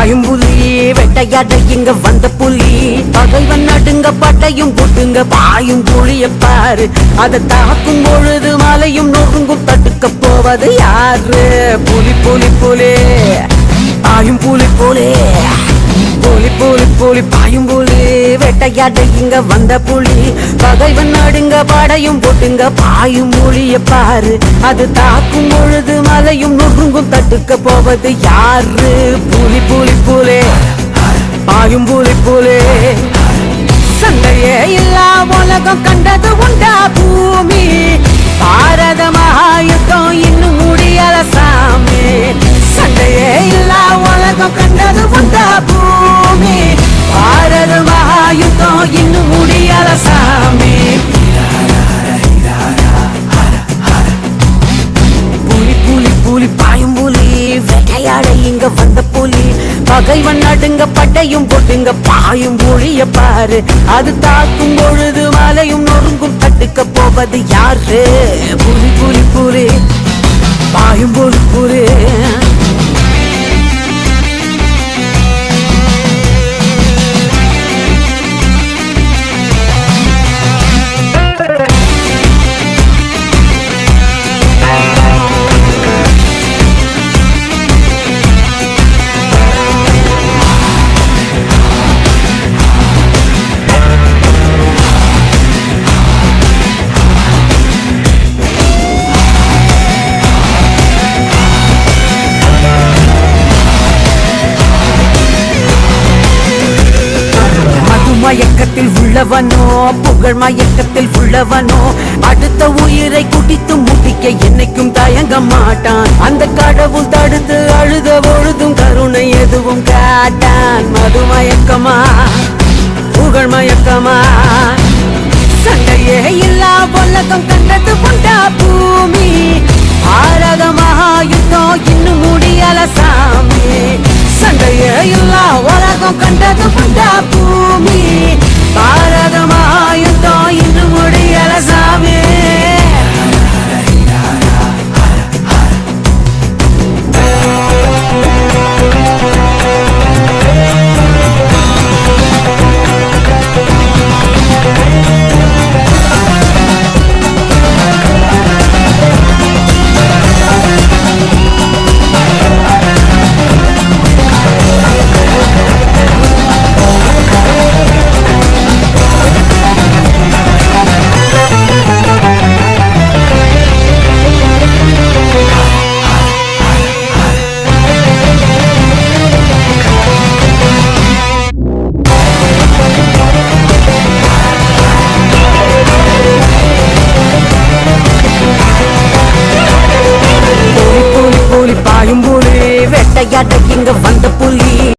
பாயும் புலி வேட்டையாட இங்க வந்த புலி பகைவன் நடுங்க பட்டையும் போட்டுங்க பாயும் புலிய பாரு அதை தாக்கும் பொழுது மலையும் நொறுங்கும் தடுக்க போவது யாரு புலி புலி புலி பாயும் புலி புலி புலி புலி புலி பாயும் புலி வேட்டையாட இங்க வந்த புலி பகைவன் நடுங்க படையும் போட்டுங்க பாயும் புலிய பாரு அது தாக்கும் பொழுது மலையும் நொறுங்கும் தடுக்க போவது யாரு புலி புலி புலி பாயும் புலி புலி சண்டையே இல்லா உலகம் கண்டது உண்டா பூமி பாரத மகாயுத்தம் இன்னும் முடியல சாமி சண்டையே இல்லா உலகம் கண்டது உண்டா பூமி பாரத மகாயுத்தம் இன்னும் முடியல சாமி புலி புலி புலி பாயும் புலி வேட்டையாட இங்க வந்த புலி பகைவன் நடுங்க பட்டையும் போட்டுங்க பாயும் புலிய பாரு அது தாக்கும் பொழுது மலையும் நொறுங்கும் தட்டுக்க போவது யாரு புலி புலி புலி பாயும் புலி புலி மயக்கத்தில் உள்ளவனோ புகழ் மயக்கத்தில் உள்ளவனோ அடுத்த உயிரை குடித்து முடிக்க என்னைக்கும் தயங்க மாட்டான் அந்த கடவுள் தடுத்து அழுத பொழுதும் கருணை எதுவும் காட்டான் மது மயக்கமா புகழ் மயக்கமா சண்டையே இல்லா உலகம் கண்டது உண்டா பூமி பாரத மகாயுத்தம் இன்னும் முடியல சாமி சண்டையே இல்லா உலகம் கண்டது உண்டா பூமி பாரத மகாயுத்தம் இன்னும் முடியல சாமி வேட்டையாட இங்க